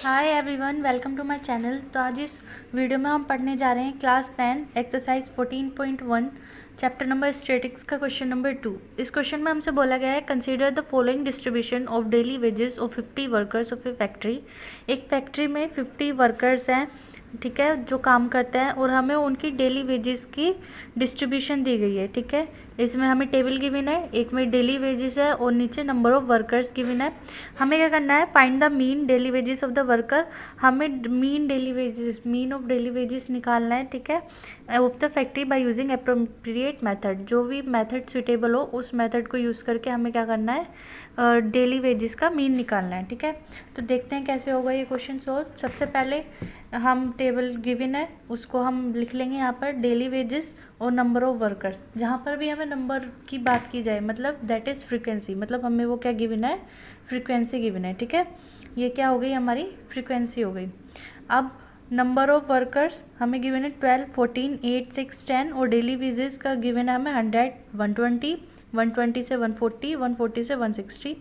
Hi everyone, welcome to my channel. तो आज इस वीडियो में हम पढ़ने जा रहे हैं class 10 exercise 14.1 chapter number statics का क्वेश्चन नंबर 2। इस क्वेश्चन में हमसे बोला गया है consider the following distribution of daily wages of 50 workers of A factory. एक फैक्ट्री में 50 वर्कर्स हैं, ठीक है, जो काम करते हैं और हमें उनकी डेली वेजेस की डिस्ट्रीब्यूशन दी गई है। ठीक है, इसमें हमें टेबल गिवन है, एक में डेली वेजेस है और नीचे नंबर ऑफ वर्कर्स गिवन है। हमें क्या करना है, find the mean daily wages of the worker. हमें मीन ऑफ डेली वेजेस निकालना है, ठीक है, of the factory by using appropriate method. जो भी मेथड सुटेबल हो उस मेथड को यूज़ करके हमें क्या करना है, डेली वेजेस का मीन निकालना है। ठीक है, तो देखते हैं कैसे होगा ये क्वेश्चन सॉल्व। सबसे पहले हम टेबल गिवन है उसको हम लिख लेंगे यहाँ पर, डेली वेजेस और नंबर ऑफ वर्कर्स। जहाँ पर भी हमें नंबर की बात की जाए मतलब दैट इज़ फ्रीक्वेंसी, मतलब हमें वो क्या गिवन है, फ्रीक्वेंसी गिवन है। ठीक है, ये क्या हो गई, हमारी फ्रीक्वेंसी हो गई। अब नंबर ऑफ वर्कर्स हमें गिवन है 12, 14, 8, 6, 10 और डेली वेजेस का गिवन है हमें 100, 120, 120 से 140, 140 से 160।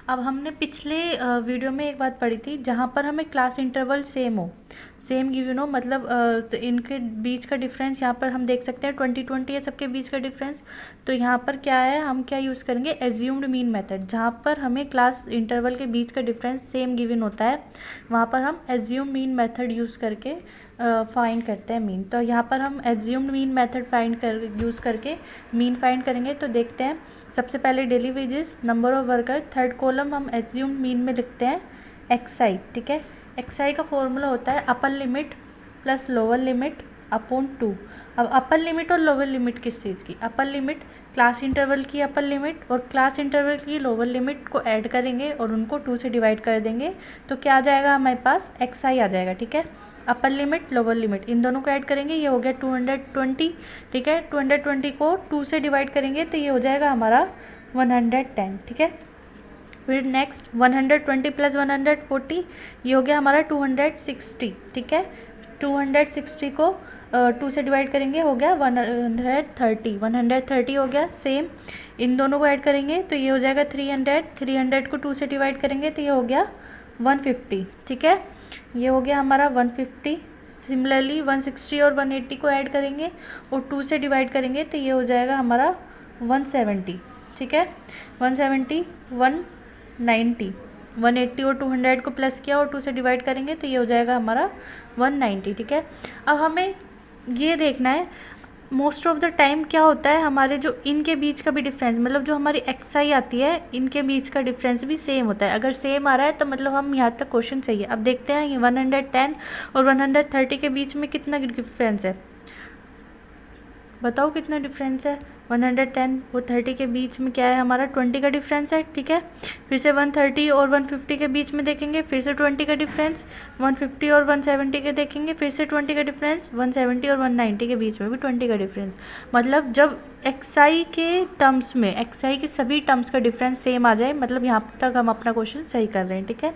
अब हमने पिछले वीडियो में एक बात पढ़ी थी जहाँ पर हमें क्लास इंटरवल सेम गिवन हो, मतलब इनके बीच का डिफरेंस यहाँ पर हम देख सकते हैं 20 है सबके बीच का डिफरेंस। तो यहाँ पर क्या है, हम क्या यूज़ करेंगे, एज्यूम्ड मीन मेथड। जहाँ पर हमें क्लास इंटरवल के बीच का डिफरेंस सेम गिवन होता है वहाँ पर हम एज्यूम्ड मीन मेथड यूज़ करके फाइंड करते हैं मीन। तो यहाँ पर हम एज्यूम्ड मीन मेथड यूज़ करके मीन फाइंड करेंगे। तो देखते हैं, सबसे पहले daily wages, number of worker, third column हम एज्यूम्ड मीन में लिखते हैं एक्सआई। ठीक है, एक्सआई का फॉर्मूला होता है upper limit plus lower limit upon 2। अब अपर लिमिट और लोअर लिमिट किस चीज़ की, अपर लिमिट क्लास इंटरवल की अपर लिमिट और क्लास इंटरवल की लोअर लिमिट को ऐड करेंगे और उनको 2 से डिवाइड कर देंगे तो क्या आ जाएगा, हमारे पास एक्सआई आ जाएगा। ठीक है, upper limit lower limit in दोनों को ऐड करेंगे, ये हो गया 220। ठीक है, 220 को 2 से डिवाइड करेंगे तो ये हो जाएगा हमारा 110। ठीक है, फिर नेक्स्ट 120 प्लस 140 ये हो गया हमारा 260। ठीक है, 260 को 2 से डिवाइड करेंगे, हो गया 130 हो गया। सेम इन दोनों को ऐड करेंगे तो ये हो जाएगा 300 को 2 से डिवाइड करेंगे तो ये हो गया 150। ठीक है, ये हो गया हमारा 150। सिमिलरली 160 और 180 को ऐड करेंगे और 2 से डिवाइड करेंगे तो ये हो जाएगा हमारा 170। ठीक है, 170, 190, 180 और 200 को प्लस किया और 2 से डिवाइड करेंगे तो ये हो जाएगा हमारा 190। ठीक है, अब हमें ये देखना है मोस्ट ऑफ द टाइम क्या होता है, हमारे जो इनके बीच का भी डिफरेंस, मतलब जो हमारी एक्सआई आती है इनके बीच का डिफरेंस भी सेम होता है। अगर सेम आ रहा है तो मतलब हम यहाँ तक क्वेश्चन सही है। अब देखते हैं ये 110 और 130 के बीच में कितना डिफरेंस है, बताओ कितना डिफरेंस है। 110 और 30 के बीच में क्या है हमारा, 20 का डिफरेंस है। ठीक है, फिर से 130 और 150 के बीच में देखेंगे, फिर से 20 का डिफरेंस, 150 और 170 के देखेंगे, फिर से 20 का डिफरेंस, 170 और 190 के बीच में भी 20 का डिफरेंस। मतलब जब एक्सआई के टर्म्स में, एक्सआई के सभी टर्म्स का डिफरेंस सेम आ जाए, मतलब यहाँ तक हम अपना क्वेश्चन सही कर रहे हैं। ठीक है,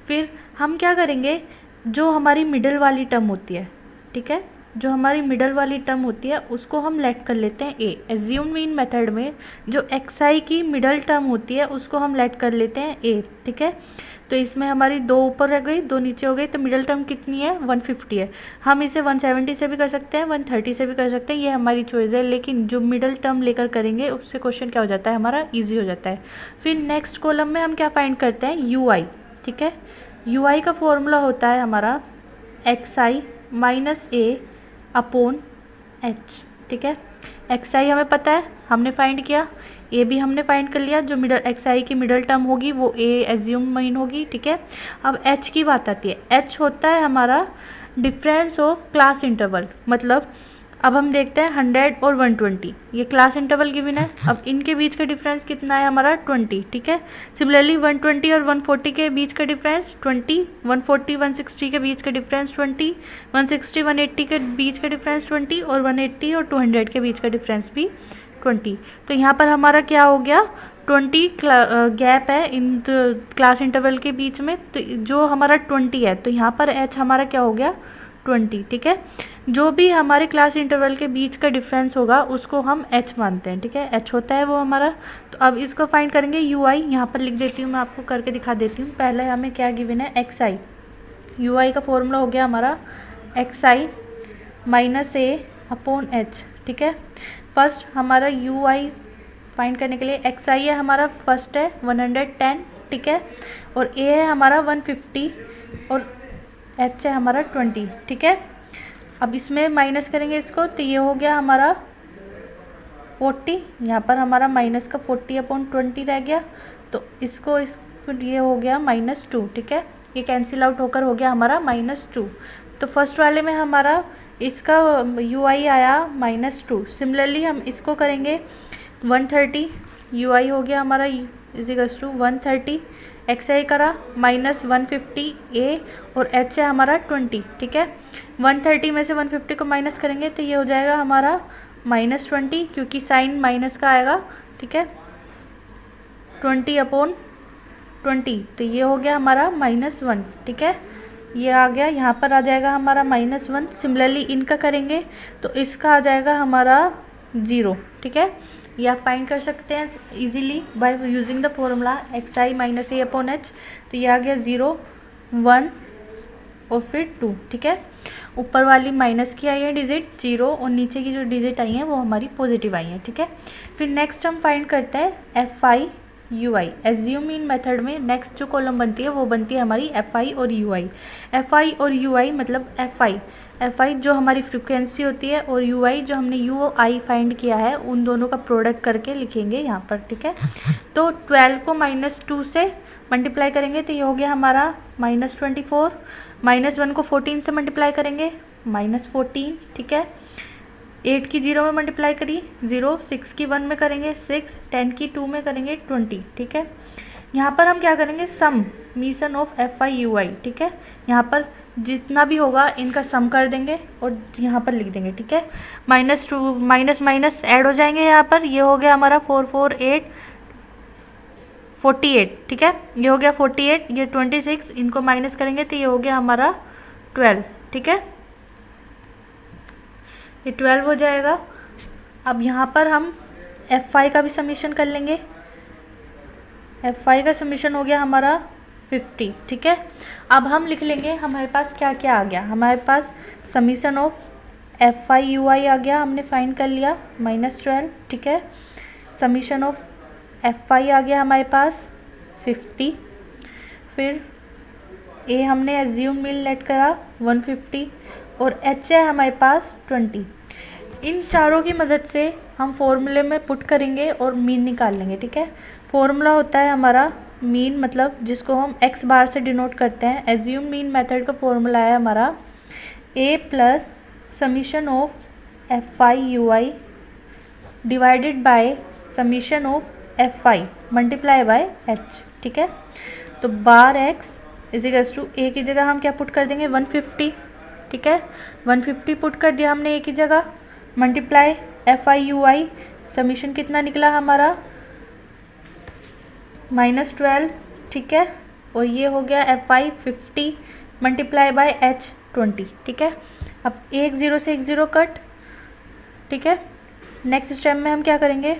फिर हम क्या करेंगे, जो हमारी मिडल वाली टर्म होती है, ठीक है, जो हमारी मिडल वाली टर्म होती है उसको हम लेट कर लेते हैं ए। एज्यूम मीन मेथड में जो एक्सआई की मिडल टर्म होती है उसको हम लेट कर लेते हैं ए। ठीक है, तो इसमें हमारी 2 ऊपर रह गई, 2 नीचे हो गई, तो मिडल टर्म कितनी है, 150 है। हम इसे 170 से भी कर सकते हैं, 130 से भी कर सकते हैं, ये हमारी चॉइस है, लेकिन जो मिडल टर्म लेकर करेंगे उससे क्वेश्चन क्या हो जाता है, हमारा ईजी हो जाता है। फिर नेक्स्ट कॉलम में हम क्या फाइंड करते हैं, यू आई। ठीक है, यू आई का फॉर्मूला होता है हमारा एक्सआई माइनस ए अपॉन एच। ठीक है, एक्स आई हमें पता है, हमने फाइंड किया, ए भी हमने फाइंड कर लिया, जो मिडल एक्स आई की मिडल टर्म होगी वो ए एज्यूम मीन होगी। ठीक है, अब एच की बात आती है, एच होता है हमारा डिफरेंस ऑफ क्लास इंटरवल। मतलब अब हम देखते हैं 100 और 120, ये क्लास इंटरवल गिवन है, अब इनके बीच का डिफरेंस कितना है हमारा 20। ठीक है, सिमिलरली 120 और 140 के बीच का डिफरेंस 20, 140 160 के बीच का डिफरेंस 20, 160 180 के बीच का डिफरेंस 20 और 180 और 200 के बीच का डिफरेंस भी 20। तो यहाँ पर हमारा क्या हो गया, 20 गैप है इन क्लास इंटरवल के बीच में, तो जो हमारा 20 है तो यहाँ पर एच हमारा क्या हो गया 20। ठीक है, जो भी हमारे क्लास इंटरवल के बीच का डिफरेंस होगा उसको हम एच मानते हैं। ठीक है, एच होता है वो हमारा। तो अब इसको फाइंड करेंगे यू आई, यहाँ पर लिख देती हूँ, मैं आपको करके दिखा देती हूँ। पहले हमें क्या गिवन है, एक्स आई। यू आई का फॉर्मूला हो गया हमारा एक्स आई माइनस ए अपॉन एच, ठीक है। फर्स्ट हमारा यू आई फाइंड करने के लिए एक्स आई है हमारा फर्स्ट है 110, ठीक है, और ए है हमारा 150 और एच है हमारा 20, ठीक है। अब इसमें माइनस करेंगे इसको, तो ये हो गया हमारा 40, यहाँ पर हमारा माइनस का 40 अपॉन 20 रह गया, तो इसको ये हो गया -2, ठीक है। ये कैंसिल आउट होकर हो गया हमारा -2। तो फर्स्ट वाले में हमारा इसका यू आई आया -2। सिमिलरली हम इसको करेंगे 130, यू आई हो गया हमारा इजिकल्स टू 130, एक्स आई करा -150 ए और एच है हमारा 20, ठीक है। 130 में से 150 को माइनस करेंगे तो ये हो जाएगा हमारा -20, क्योंकि साइन माइनस का आएगा, ठीक है। 20 अपॉन 20, तो ये हो गया हमारा -1, ठीक है। ये आ गया, यहाँ पर आ जाएगा हमारा -1। सिमिलरली इनका करेंगे तो इसका आ जाएगा हमारा 0, ठीक है। ये आप फाइंड कर सकते हैं easily by using the formula x I minus A upon H. तो ये आ गया 0, 1 और फिर 2, ठीक है। ऊपर वाली माइनस की आई है डिजिट 0 और नीचे की जो डिजिट आई है वो हमारी पॉजिटिव आई है, ठीक है। फिर नेक्स्ट हम फाइंड करते हैं F I U I. Assume in method में नेक्स्ट जो कॉलम बनती है वो बनती है हमारी एफ आई और यू आई। एफ आई और यू आई मतलब एफ आई जो हमारी फ्रिक्वेंसी होती है और यू आई जो हमने यू आई फाइंड किया है, उन दोनों का प्रोडक्ट करके लिखेंगे यहाँ पर, ठीक है। तो 12 को -2 से मल्टीप्लाई करेंगे तो ये हो गया हमारा -24, -1 को 14 से मल्टीप्लाई करेंगे -14, ठीक है। 8 की 0 में मल्टीप्लाई करी 0, 6 की 1 में करेंगे 6, 10 की 2 में करेंगे 20, ठीक है। यहाँ पर हम क्या करेंगे summation of F I U I, ठीक है। यहाँ पर जितना भी होगा इनका सम कर देंगे और यहाँ पर लिख देंगे, ठीक है। -2 माइनस ऐड हो जाएंगे यहाँ पर, ये हो गया हमारा 4 4 8 48, ठीक है। ये हो गया 48, ये 26, इनको माइनस करेंगे तो ये हो गया हमारा 12, ठीक है। ये 12 हो जाएगा। अब यहाँ पर हम एफ आई का भी समीशन कर लेंगे। एफ आई का समीशन हो गया हमारा 50, ठीक है। अब हम लिख लेंगे हमारे पास क्या क्या आ गया। हमारे पास summation of F I U I आ गया, हमने फाइंड कर लिया -12, ठीक है। समीशन ऑफ एफ आई आ गया हमारे पास 50, फिर ए हमने एज्यूम मिल लेट करा 150 और एच है हमारे पास 20। इन चारों की मदद से हम फॉर्मूले में पुट करेंगे और मीन निकाल लेंगे, ठीक है। फॉर्मूला होता है हमारा मीन, मतलब जिसको हम एक्स बार से डिनोट करते हैं। एज्यूम मीन मेथड का फॉर्मूला है हमारा A plus summation of F I U I divided by summation of F I multiply by H, ठीक है। तो बार एक्स इजिकल्स टू ए की जगह हम क्या पुट कर देंगे 150, ठीक है। 150 पुट कर दिया हमने ए की जगह, multiply F I U I, summation कितना निकला हमारा -12, ठीक है। और ये हो गया F I 50 multiply by H 20, ठीक है। अब एक 0 से एक 0 कट, ठीक है। नेक्स्ट स्टेप में हम क्या करेंगे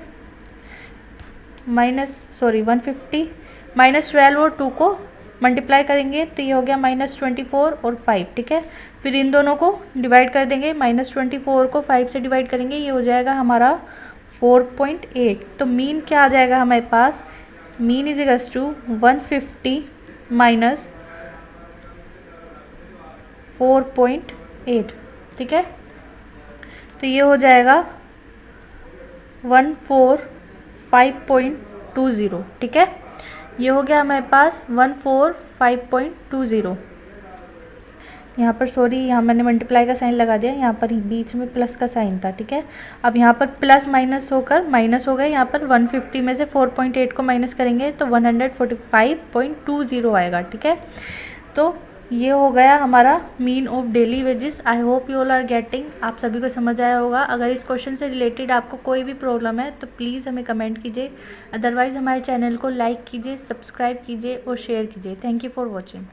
150 -12 और 2 को मल्टीप्लाई करेंगे तो ये हो गया -24 और 5, ठीक है। फिर इन दोनों को डिवाइड कर देंगे, -24 को 5 से डिवाइड करेंगे, ये हो जाएगा हमारा 4.8। तो मीन क्या आ जाएगा हमारे पास, mean is equals to 150 minus 4.8, ठीक है। तो ये हो जाएगा 145.20, ठीक है। ये हो गया हमारे पास 145.20। यहाँ पर सॉरी, यहाँ मैंने मल्टीप्लाई का साइन लगा दिया, यहाँ पर बीच में प्लस का साइन था, ठीक है। अब यहाँ पर प्लस माइनस होकर माइनस हो गए, यहाँ पर 150 में से 4.8 को माइनस करेंगे तो 145.20 आएगा, ठीक है। तो ये हो गया हमारा mean of daily wages. I hope you all are getting, आप सभी को समझ आया होगा। अगर इस क्वेश्चन से रिलेटेड आपको कोई भी प्रॉब्लम है तो प्लीज़ हमें कमेंट कीजिए, अदरवाइज़ हमारे चैनल को लाइक कीजिए, सब्सक्राइब कीजिए और शेयर कीजिए। Thank you for watching.